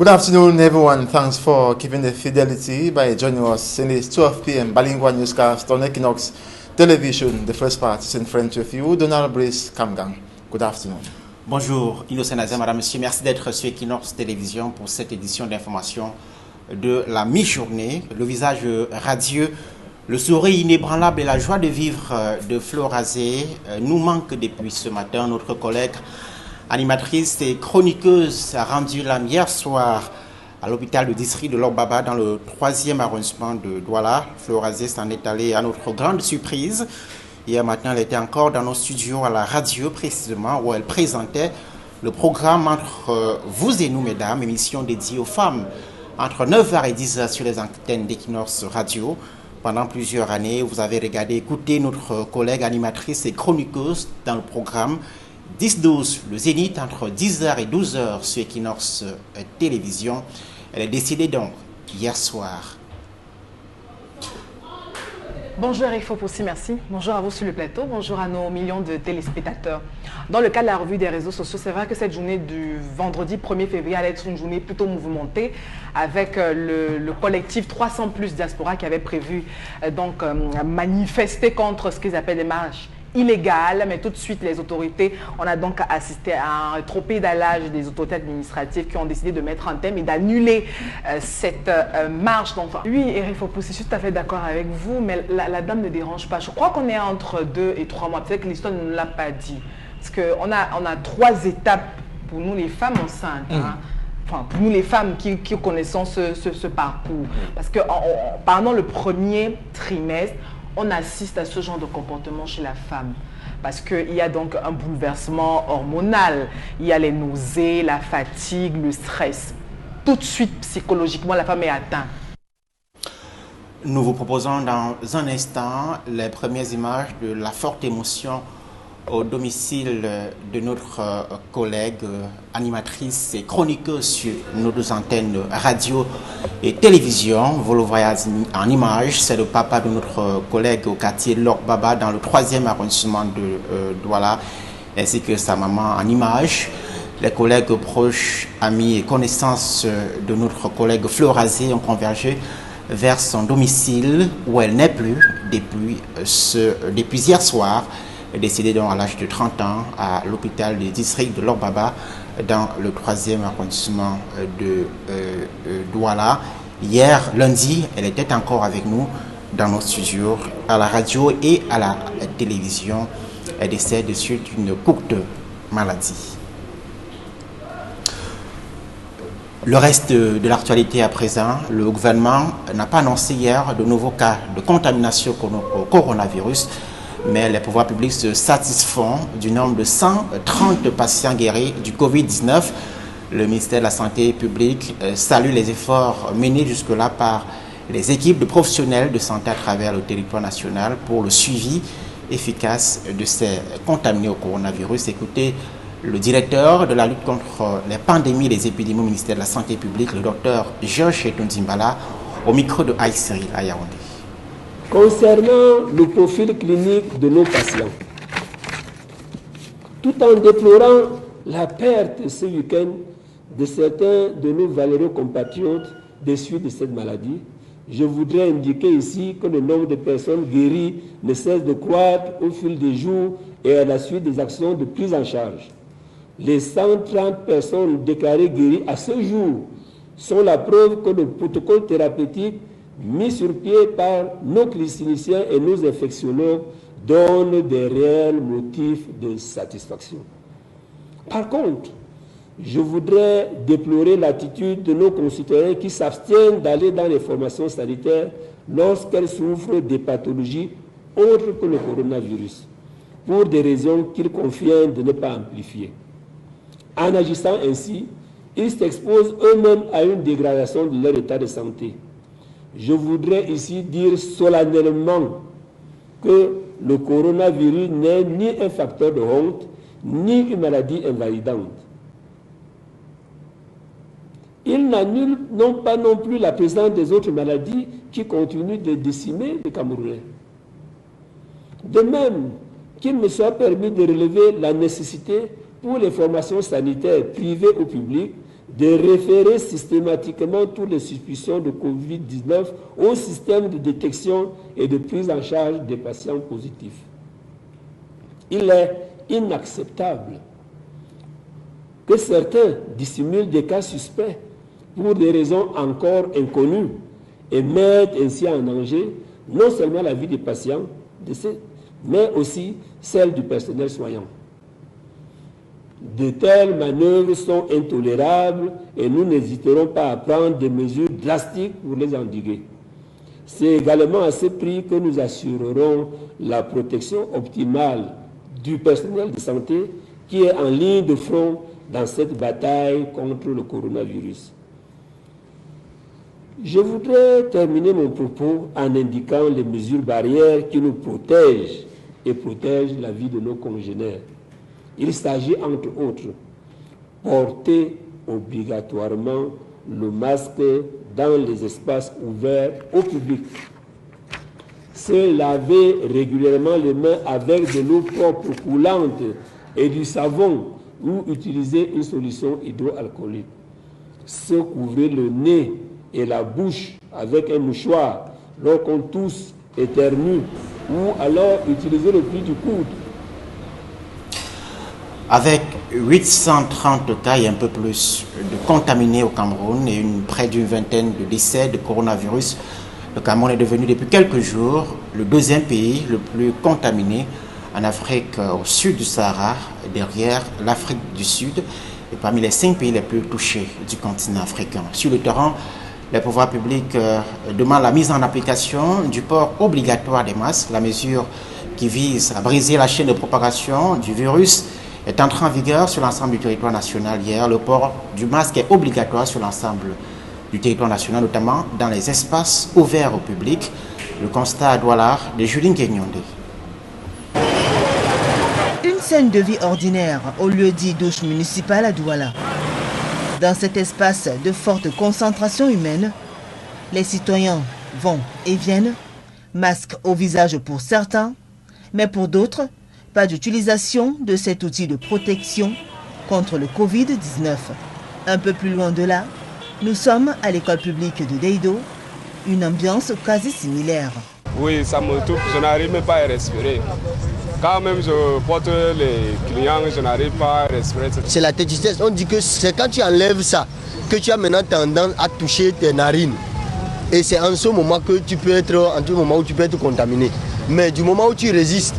Good afternoon, everyone. Thanks for keeping the fidelity by joining us in this 12 p.m. bilingual newscast on Equinox Television. The first part is in French with you, Donald Brice Kamgang. Good afternoon. Bonjour, Innocent Nazem, madame, monsieur. Merci d'être sur Equinox Télévision pour cette édition d'information de la mi-journée. Le visage radieux, le sourire inébranlable et la joie de vivre de Flo Razé nous manque depuis ce matin. Notre collègue animatrice et chroniqueuse a rendu l'âme hier soir à l'hôpital de district de Lok-Baba dans le 3e arrondissement de Douala. Flo Razé s'en est allée à notre grande surprise. Hier matin, elle était encore dans nos studios à la radio précisément où elle présentait le programme Entre vous et nous, mesdames, émission dédiée aux femmes entre 9h et 10h sur les antennes d'Equinox Radio. Pendant plusieurs années, vous avez regardé, écouté notre collègue animatrice et chroniqueuse dans le programme 10-12, le Zénith entre 10h et 12h sur Equinox Télévision. Elle est décédée donc hier soir. Bonjour Eric Fopoussi, merci. Bonjour à vous sur le plateau. Bonjour à nos millions de téléspectateurs. Dans le cas de la revue des réseaux sociaux, c'est vrai que cette journée du vendredi 1er février allait être une journée plutôt mouvementée avec le collectif 300 plus Diaspora qui avait prévu manifester contre ce qu'ils appellent des marches illégales, mais tout de suite les autorités, on a donc assisté à un rétropédalage des autorités administratives qui ont décidé de mettre un thème et d'annuler cette marche. Donc, oui, Eric Fopoussi, je suis tout à fait d'accord avec vous, mais la dame ne dérange pas. Je crois qu'on est entre 2 et 3 mois. Peut-être que l'histoire ne nous l'a pas dit. Parce qu'on a 3 étapes pour nous les femmes enceintes. Hein. Enfin, pour nous les femmes qui connaissons ce parcours. Parce que pendant le premier trimestre, on assiste à ce genre de comportement chez la femme. Parce qu'il y a donc un bouleversement hormonal. Il y a les nausées, la fatigue, le stress. Tout de suite, psychologiquement, la femme est atteinte. Nous vous proposons dans un instant les premières images de la forte émotion au domicile de notre collègue animatrice et chroniqueuse sur nos 2 antennes radio et télévision. Vous le voyez en image, c'est le papa de notre collègue au quartier Lok-Baba dans le 3e arrondissement de Douala, ainsi que sa maman en image. Les collègues proches, amis et connaissances de notre collègue Flo Razé ont convergé vers son domicile où elle n'est plus depuis hier soir, décédée donc à l'âge de 30 ans à l'hôpital du district de Lok-Baba dans le 3e arrondissement de Douala. Hier, lundi, elle était encore avec nous dans nos studios, à la radio et à la télévision. Elle décède de suite d'une courte maladie. Le reste de l'actualité à présent, le gouvernement n'a pas annoncé hier de nouveaux cas de contamination au coronavirus, mais les pouvoirs publics se satisfont du nombre de 130 patients guéris du Covid-19. Le ministère de la Santé publique salue les efforts menés jusque-là par les équipes de professionnels de santé à travers le territoire national pour le suivi efficace de ces contaminés au coronavirus. Écoutez le directeur de la lutte contre les pandémies et les épidémies au ministère de la Santé publique, le docteur Georges Etonzimbala, au micro de Aïsseri à Yaoundé. Concernant le profil clinique de nos patients, tout en déplorant la perte ce week-end de certains de nos valeureux compatriotes des suites de cette maladie, je voudrais indiquer ici que le nombre de personnes guéries ne cesse de croître au fil des jours et à la suite des actions de prise en charge. Les 130 personnes déclarées guéries à ce jour sont la preuve que le protocole thérapeutique mis sur pied par nos cliniciens et nos infectiologues donne des réels motifs de satisfaction. Par contre, je voudrais déplorer l'attitude de nos concitoyens qui s'abstiennent d'aller dans les formations sanitaires lorsqu'elles souffrent des pathologies autres que le coronavirus, pour des raisons qu'ils conviennent de ne pas amplifier. En agissant ainsi, ils s'exposent eux-mêmes à une dégradation de leur état de santé. Je voudrais ici dire solennellement que le coronavirus n'est ni un facteur de honte, ni une maladie invalidante. Il n'annule pas non plus la présence des autres maladies qui continuent de décimer les Camerounais. De même qu'il me soit permis de relever la nécessité pour les formations sanitaires privées ou publiques de référer systématiquement toutes les suspicions de Covid-19 au système de détection et de prise en charge des patients positifs. Il est inacceptable que certains dissimulent des cas suspects pour des raisons encore inconnues et mettent ainsi en danger non seulement la vie des patients, mais aussi celle du personnel soignant. De telles manœuvres sont intolérables et nous n'hésiterons pas à prendre des mesures drastiques pour les endiguer. C'est également à ce prix que nous assurerons la protection optimale du personnel de santé qui est en ligne de front dans cette bataille contre le coronavirus. Je voudrais terminer mon propos en indiquant les mesures barrières qui nous protègent et protègent la vie de nos congénères. Il s'agit entre autres porter obligatoirement le masque dans les espaces ouverts au public, se laver régulièrement les mains avec de l'eau propre coulante et du savon ou utiliser une solution hydroalcoolique, se couvrir le nez et la bouche avec un mouchoir lorsqu'on tousse, éternue, ou alors utiliser le pli du coude. Avec 830 cas et un peu plus de contaminés au Cameroun et près d'une vingtaine de décès de coronavirus, le Cameroun est devenu depuis quelques jours le deuxième pays le plus contaminé en Afrique au sud du Sahara, derrière l'Afrique du Sud et parmi les 5 pays les plus touchés du continent africain. Sur le terrain, les pouvoirs publics demandent la mise en application du port obligatoire des masques. La mesure qui vise à briser la chaîne de propagation du virus est entrée en vigueur sur l'ensemble du territoire national hier. Le port du masque est obligatoire sur l'ensemble du territoire national, notamment dans les espaces ouverts au public. Le constat à Douala de Julien Kenyonde. Une scène de vie ordinaire au lieu-dit douche municipale à Douala. Dans cet espace de forte concentration humaine, les citoyens vont et viennent, masques au visage pour certains, mais pour d'autres, pas d'utilisation de cet outil de protection contre le Covid-19. Un peu plus loin de là, nous sommes à l'école publique de Deido, une ambiance quasi similaire. Oui, ça me touche, je n'arrive même pas à respirer. Quand même je porte les clients, je n'arrive pas à respirer. C'est la tétitesse. On dit que c'est quand tu enlèves ça que tu as maintenant tendance à toucher tes narines. Et c'est en ce moment que tu peux être, en tout moment où tu peux être contaminé. Mais du moment où tu résistes,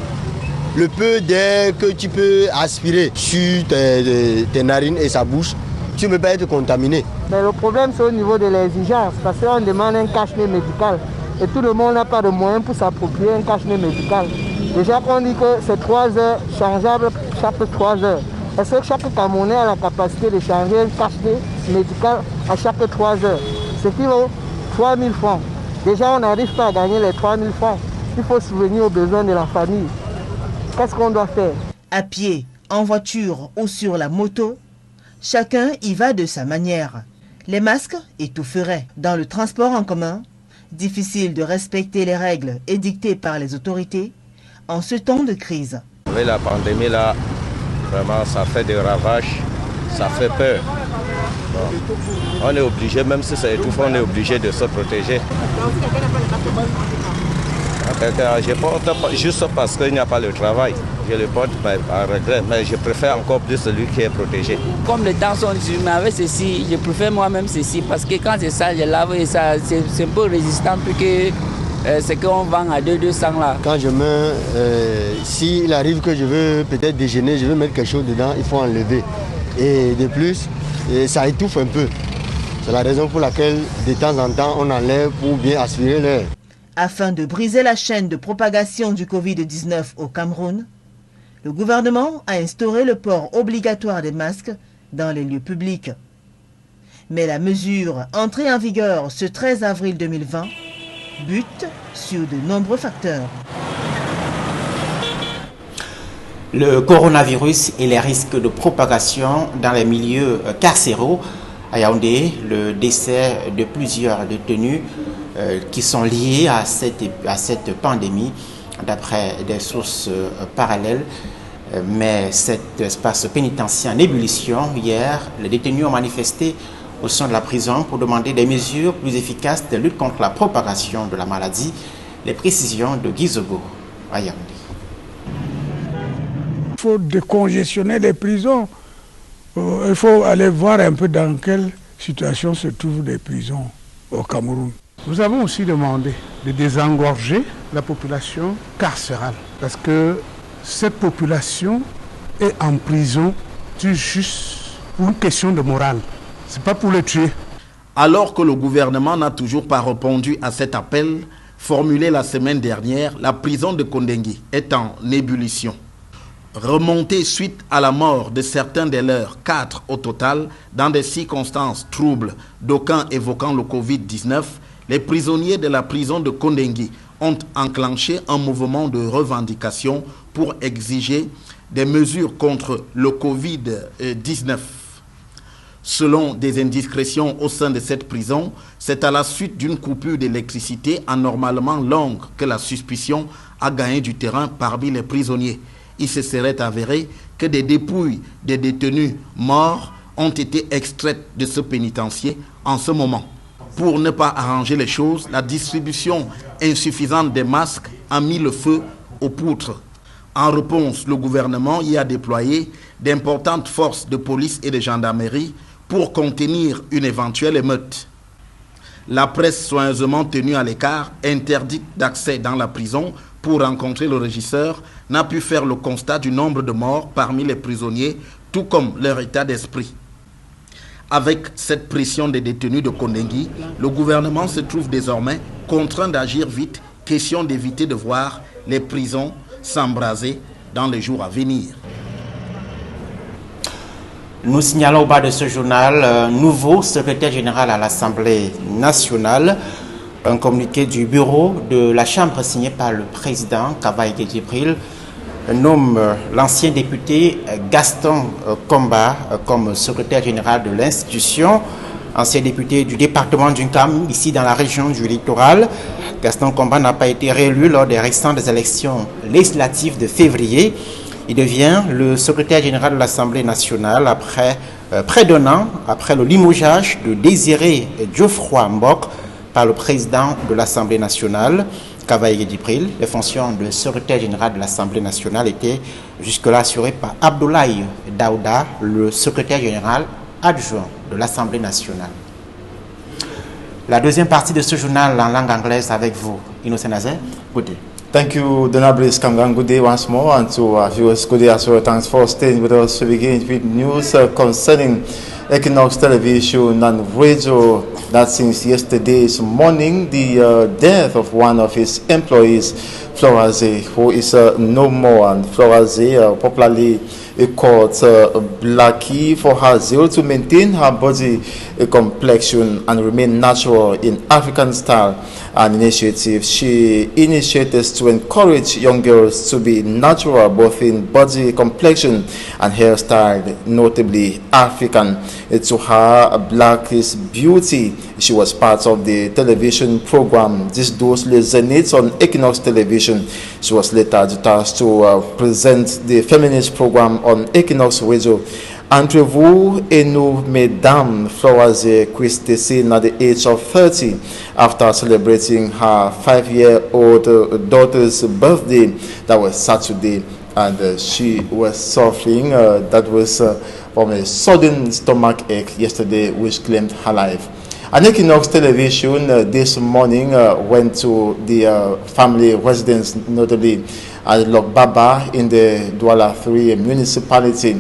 le peu d'air que tu peux aspirer sur tes narines et sa bouche, tu ne peux pas être contaminé. Mais le problème, c'est au niveau de l'exigence, parce qu'on demande un cache-nez médical. Et tout le monde n'a pas de moyens pour s'approprier un cache-nez médical. Déjà qu'on dit que c'est 3 heures, changeable chaque 3 heures. Est-ce que chaque Camerounais a la capacité de changer un cache-nez médical à chaque 3 heures? Ce qui vaut 3 000 francs. Déjà, on n'arrive pas à gagner les 3 000 francs. Il faut subvenir aux besoins de la famille. Qu'est-ce qu'on doit faire? À pied, en voiture ou sur la moto, chacun y va de sa manière. Les masques étoufferaient. Dans le transport en commun, difficile de respecter les règles édictées par les autorités en ce temps de crise. Avec la pandémie là, vraiment ça fait des ravages, ça fait peur. Bon. On est obligé, même si c'est étouffant, on est obligé de se protéger. Je porte juste parce qu'il n'y a pas le travail. Je le porte par regret, mais je préfère encore plus celui qui est protégé. Comme les temps sont durs, mais avec ceci, je préfère moi-même ceci parce que quand c'est ça, je lave et ça, c'est un peu résistant plus que ce qu'on vend à 200 là. Quand je meurs, s'il arrive que je veux peut-être déjeuner, je veux mettre quelque chose dedans, il faut enlever. Et de plus, ça étouffe un peu. C'est la raison pour laquelle de temps en temps, on enlève pour bien aspirer l'air. Afin de briser la chaîne de propagation du Covid-19 au Cameroun, le gouvernement a instauré le port obligatoire des masques dans les lieux publics. Mais la mesure entrée en vigueur ce 13 avril 2020 bute sur de nombreux facteurs. Le coronavirus et les risques de propagation dans les milieux carcéraux. À Yaoundé, le décès de plusieurs détenus qui sont liés à cette pandémie, d'après des sources parallèles. Mais cet espace pénitentiaire en ébullition, hier, les détenus ont manifesté au sein de la prison pour demander des mesures plus efficaces de lutte contre la propagation de la maladie. Les précisions de Guy Zobo à Yaoundé. Il faut décongestionner les prisons. Il faut aller voir un peu dans quelle situation se trouvent les prisons au Cameroun. Nous avons aussi demandé de désengorger la population carcérale parce que cette population est en prison juste pour une question de morale. Ce n'est pas pour les tuer. Alors que le gouvernement n'a toujours pas répondu à cet appel formulé la semaine dernière, la prison de Kondengui est en ébullition. Remontée suite à la mort de certains des leurs, 4 au total, dans des circonstances troubles, d'aucuns évoquant le Covid-19, les prisonniers de la prison de Kondengui ont enclenché un mouvement de revendication pour exiger des mesures contre le Covid-19. Selon des indiscrétions au sein de cette prison, c'est à la suite d'une coupure d'électricité anormalement longue que la suspicion a gagné du terrain parmi les prisonniers. Il se serait avéré que des dépouilles des détenus morts ont été extraites de ce pénitencier en ce moment. Pour ne pas arranger les choses, la distribution insuffisante des masques a mis le feu aux poutres. En réponse, le gouvernement y a déployé d'importantes forces de police et de gendarmerie pour contenir une éventuelle émeute. La presse soigneusement tenue à l'écart, interdite d'accès dans la prison pour rencontrer le régisseur, n'a pu faire le constat du nombre de morts parmi les prisonniers, tout comme leur état d'esprit. Avec cette pression des détenus de Kondengui, le gouvernement se trouve désormais contraint d'agir vite, question d'éviter de voir les prisons s'embraser dans les jours à venir. Nous signalons au bas de ce journal nouveau secrétaire général à l'Assemblée nationale. Un communiqué du bureau de la Chambre signé par le président Kavaï Djibril nomme l'ancien député Gaston Komba comme secrétaire général de l'institution. Ancien député du département d'Unkam, ici dans la région du littoral. Gaston Komba n'a pas été réélu lors des récentes élections législatives de février. Il devient le secrétaire général de l'Assemblée nationale après près d'un an après le limogeage de Désiré Geoffroy Mbok par le président de l'Assemblée nationale, Kavaï Djibril. Les fonctions de secrétaire général de l'Assemblée nationale étaient jusque-là assurées par Abdoulaye Daouda, le secrétaire général adjoint de l'Assemblée nationale. La deuxième partie de ce journal en langue anglaise avec vous, Innocent Nazer. Good day. Thank you, Donald Brice Kamgang. Good day once more, and to our viewers, good day as well. Thanks for staying with us. We begin with news concerning Equinox Television and Radio. That since yesterday's morning, the death of one of his employees, Floraze, who is no more, and Floraze, popularly called Blackie, for her zeal to maintain her body complexion and remain natural in African style. An initiative she initiated to encourage young girls to be natural both in body complexion and hairstyle, notably African. To her, Black is beauty. She was part of the television program This Dose Resonates on Equinox Television. She was later tasked to present the feminist program on Equinox Radio. Entrez-vous et nous, Mesdames Floraze Christessine, at the age of 30, after celebrating her 5-year-old daughter's birthday. That was Saturday, and she was suffering. That was from a sudden stomach ache yesterday, which claimed her life. And Equinox Television this morning went to the family residence, notably at Lokbaba in the Douala 3 municipality,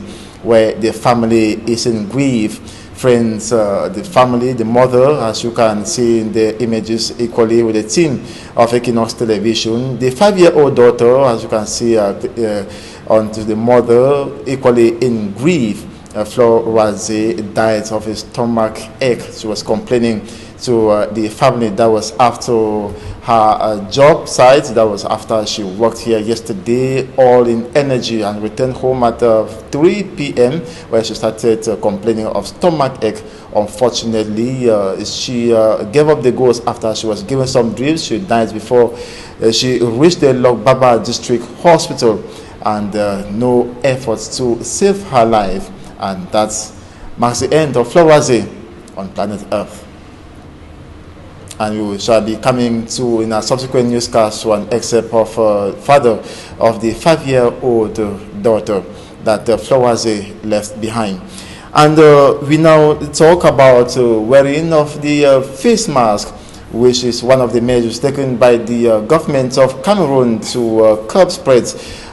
where the family is in grief. Friends, the family, the mother, as you can see in the images, equally with the team of Equinox Television. The 5-year-old daughter, as you can see onto the mother, equally in grief. Floraze died of a stomach ache. She was complaining to the family. That was after her job site. That was after she worked here yesterday, all in energy, and returned home at 3 p.m. where she started complaining of stomach ache. Unfortunately, she gave up the ghost after she was given some drips. She died before she reached the Lokbaba District Hospital. and no efforts to save her life. And that marks the end of Flowaze on planet Earth. And we shall be coming to, in a subsequent newscast, to an excerpt of father of the 5-year-old daughter that Flowaze left behind. And we now talk about wearing of the face mask, which is one of the measures taken by the government of Cameroon to curb spread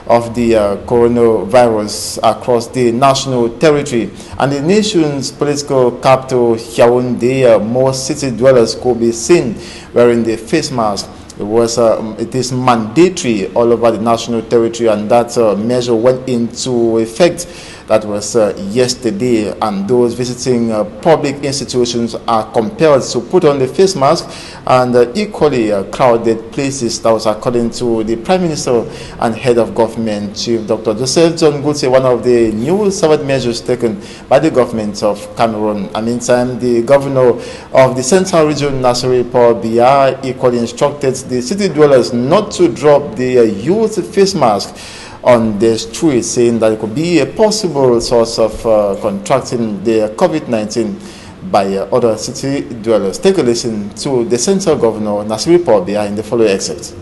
of the coronavirus across the national territory. And the nation's political capital, Yaoundé, most city dwellers could be seen wearing the face mask. It is mandatory all over the national territory, and that measure went into effect. That was yesterday, and those visiting public institutions are compelled to put on the face mask, and equally crowded places. That was according to the Prime Minister and Head of Government, Chief Dr. Joseph John Gutse, one of the new several measures taken by the government of Cameroon. And meantime, the governor of the Central Region, Nasiri Paul Biya, equally instructed the city dwellers not to drop the youth face mask on the street, saying that it could be a possible source of contracting the COVID-19 by other city dwellers. Take a listen to the Central Governor, Nasiri Paul Biya, in the following excerpt.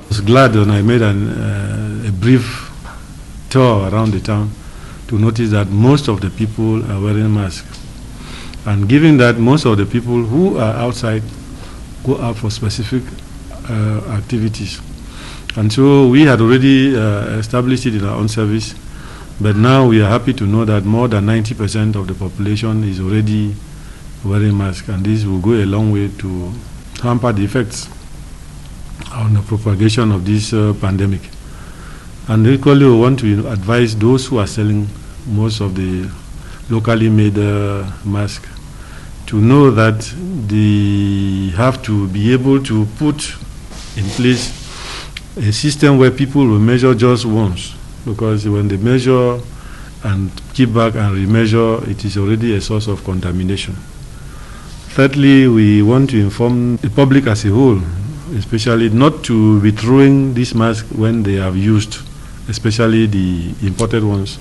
I was glad when I made a brief tour around the town to notice that most of the people are wearing masks. And given that most of the people who are outside go out for specific activities. And so we had already established it in our own service, but now we are happy to know that more than 90% of the population is already wearing masks, and this will go a long way to hamper the effects on the propagation of this pandemic. And equally, we want to advise those who are selling most of the locally made masks to know that they have to be able to put in place a system where people will measure just once, because when they measure and keep back and remeasure, it is already a source of contamination. Thirdly, we want to inform the public as a whole, especially not to be throwing this mask when they have used, especially the imported ones,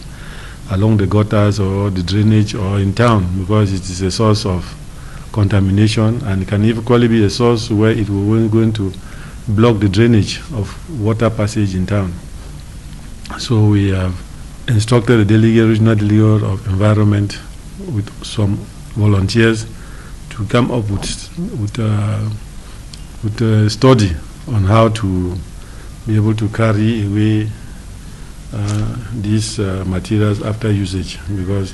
along the gutters or the drainage or in town, because it is a source of contamination, and it can equally be a source where it will going to block the drainage of water passage in town. So we have instructed the delegate, regional delegate of environment, with some volunteers to come up with a study on how to be able to carry away these materials after usage, because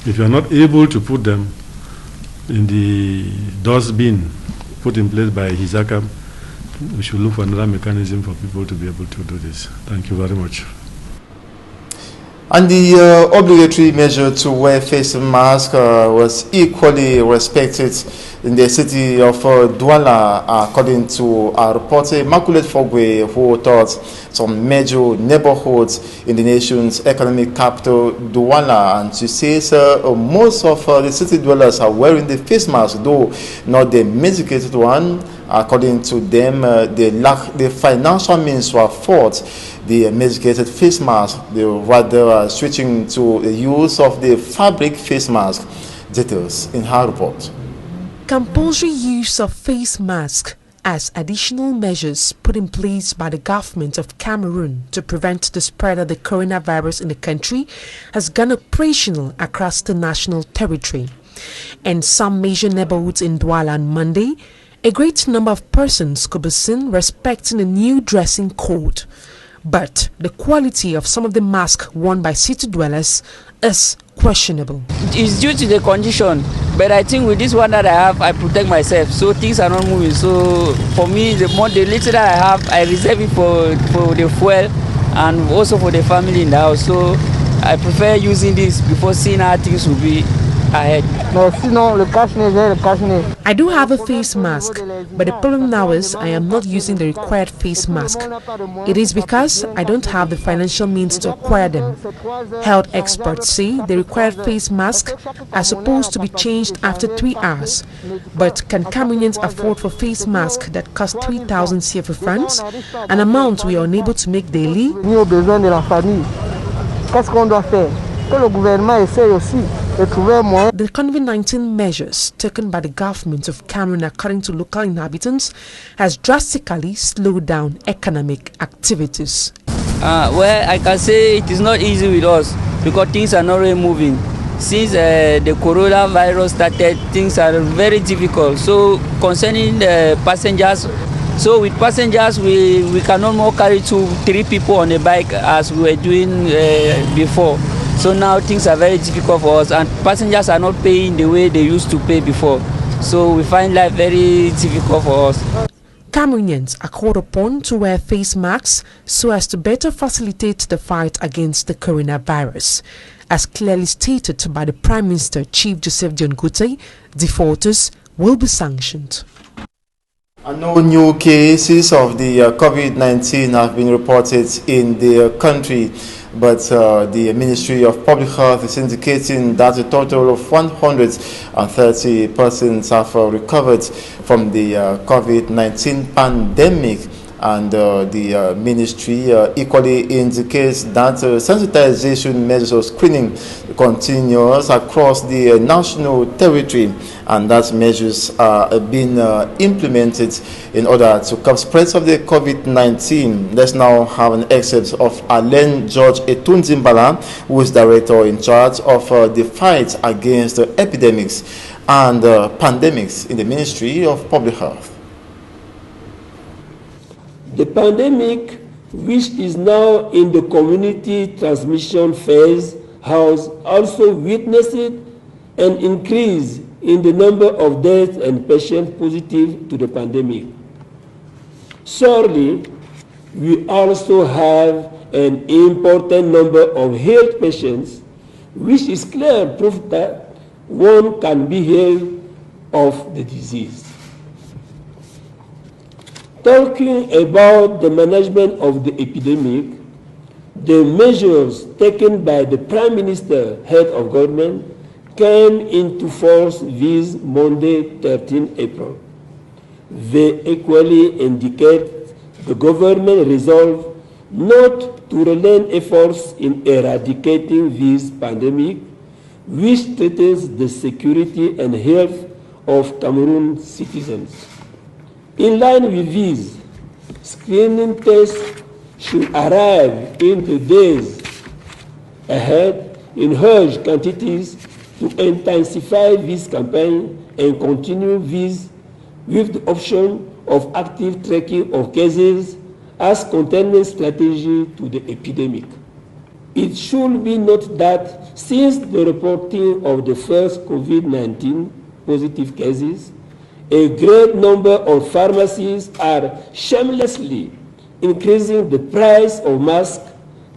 if you are not able to put them in the dustbin put in place by Hisakam, we should look for another mechanism for people to be able to do this. Thank you very much. And the obligatory measure to wear face mask was equally respected in the city of Douala, according to our reporter Immaculate Fogwe, who taught some major neighborhoods in the nation's economic capital, Douala. And she says most of the city dwellers are wearing the face mask, though not the medicated one. According to them, they lack the financial means to afford the medicated face mask. They were rather switching to the use of the fabric face mask. Details in her report. Compulsory use of face mask as additional measures put in place by the government of Cameroon to prevent the spread of the coronavirus in the country has gone operational across the national territory. In some major neighborhoods in Douala on Monday, a great number of persons could be seen respecting a new dressing code. But the quality of some of the masks worn by city dwellers is questionable. It's due to the condition, but I think with this one that I have, I protect myself, so things are not moving. So for me, the little that I have, I reserve it for the fuel and also for the family in the house. So I prefer using this before seeing how things will be ahead. Mais sinon, le cache-nez, j'ai le cache-nez. I do have a face mask, but the problem now is I am not using the required face mask. It is because I don't have the financial means to acquire them. Health experts say the required face masks are supposed to be changed after 3 hours. But can Cameroonians afford for face masks that cost 3,000 CFA francs, an amount we are unable to make daily? Ni aux besoins de la famille. Qu'est-ce qu'on doit faire? Que le gouvernement essaye aussi de trouver un moyen. The COVID-19 measures taken by the government of Cameroon, according to local inhabitants, has drastically slowed down economic activities. Well, I can say it is not easy with us because things are not really moving. Since the coronavirus started, things are very difficult. So concerning the passengers, so with passengers, we can no more carry 2-3 people on a bike as we were doing before. So now things are very difficult for us, and passengers are not paying the way they used to pay before. So we find life very difficult for us. Cameroonians are called upon to wear face masks so as to better facilitate the fight against the coronavirus. As clearly stated by the Prime Minister, Chief Joseph Dion Goutey, defaulters will be sanctioned. No new cases of the COVID-19 have been reported in the country, but the Ministry of Public Health is indicating that a total of 130 persons have recovered from the COVID-19 pandemic. And the ministry equally indicates that sensitization measures of screening continues across the national territory, and that measures are being implemented in order to curb spreads of the COVID-19. Let's now have an excerpt of Alain George Etunzimbala, who is director in charge of the fight against epidemics and pandemics in the Ministry of Public Health. The pandemic, which is now in the community transmission phase, has also witnessed an increase in the number of deaths and patients positive to the pandemic. Surely, we also have an important number of health patients, which is clear proof that one can be healed of the disease. Talking about the management of the epidemic, the measures taken by the Prime Minister, head of government, came into force this Monday, 13 April. They equally indicate the government resolve not to relent efforts in eradicating this pandemic, which threatens the security and health of Cameroon citizens. In line with these, screening tests should arrive in the days ahead in huge quantities to intensify this campaign and continue this with the option of active tracking of cases as containment strategy to the epidemic. It should be noted that since the reporting of the first COVID-19 positive cases, a great number of pharmacies are shamelessly increasing the price of masks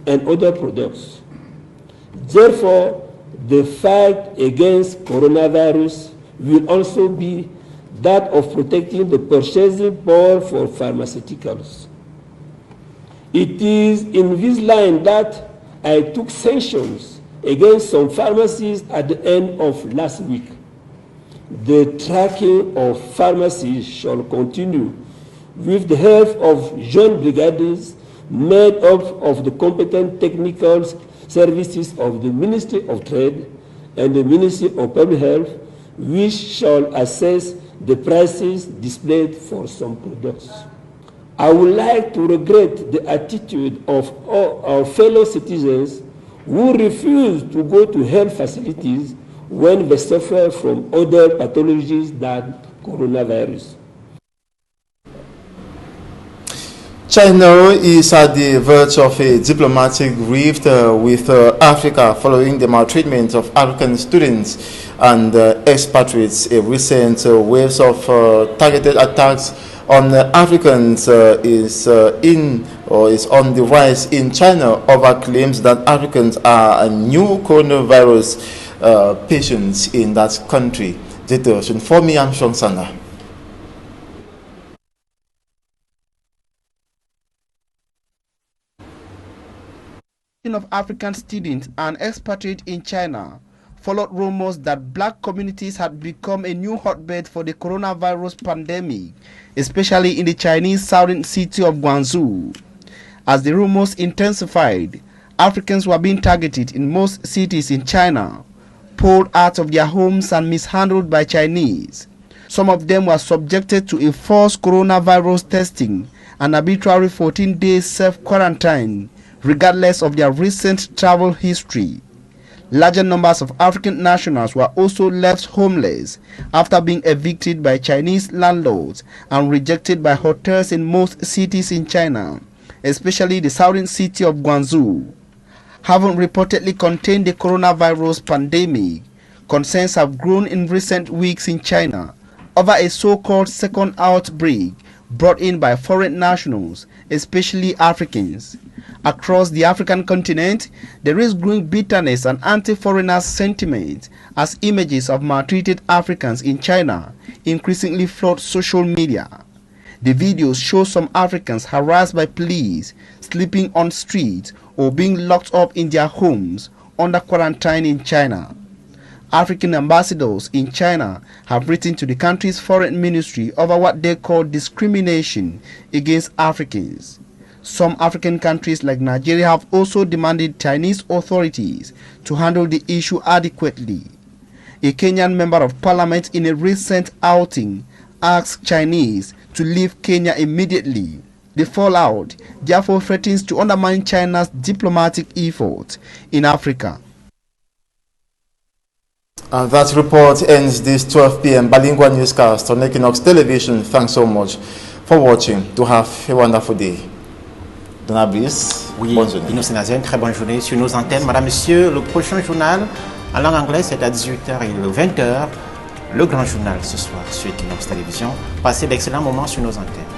and other products. Therefore, the fight against coronavirus will also be that of protecting the purchasing power for pharmaceuticals. It is in this line that I took sanctions against some pharmacies at the end of last week. The tracking of pharmacies shall continue with the help of joint brigades made up of the competent technical services of the Ministry of Trade and the Ministry of Public Health, which shall assess the prices displayed for some products. I would like to regret the attitude of all our fellow citizens who refuse to go to health facilities when they suffer from other pathologies than coronavirus. China is at the verge of a diplomatic rift with Africa following the maltreatment of African students and expatriates. A recent waves of targeted attacks on Africans is on the rise in China over claims that Africans are a new coronavirus patients in that country. For me, I'm Sean Sanga. Of African students and expatriates in China followed rumors that black communities had become a new hotbed for the coronavirus pandemic, especially in the Chinese southern city of Guangzhou. As the rumors intensified, Africans were being targeted in most cities in China, pulled out of their homes and mishandled by Chinese. Some of them were subjected to a forced coronavirus testing and arbitrary 14 days self-quarantine, regardless of their recent travel history. Larger numbers of African nationals were also left homeless after being evicted by Chinese landlords and rejected by hotels in most cities in China, especially the southern city of Guangzhou. Having reportedly contained the coronavirus pandemic, concerns have grown in recent weeks in China over a so-called second outbreak brought in by foreign nationals, especially Africans. Across the African continent, there is growing bitterness and anti-foreigner sentiment as images of maltreated Africans in China increasingly flood social media. The videos show some Africans harassed by police, sleeping on streets, or being locked up in their homes under quarantine in China. African ambassadors in China have written to the country's foreign ministry over what they call discrimination against Africans. Some African countries like Nigeria have also demanded Chinese authorities to handle the issue adequately. A Kenyan member of parliament in a recent outing asked Chinese to leave Kenya immediately. The fallout therefore threatens to undermine China's diplomatic effort in Africa. And that report ends this 12 p.m. bilingual newscast on Equinox Television. Thanks so much for watching. To have a wonderful day. Donna Brice, oui, bonne journée. Dino Sénazien, une très bonne journée sur nos antennes. Madame, Monsieur, le prochain journal en langue anglaise, c'est à 18h et 20h. Le grand journal ce soir sur Equinox Télévision. Passez d'excellents moments sur nos antennes.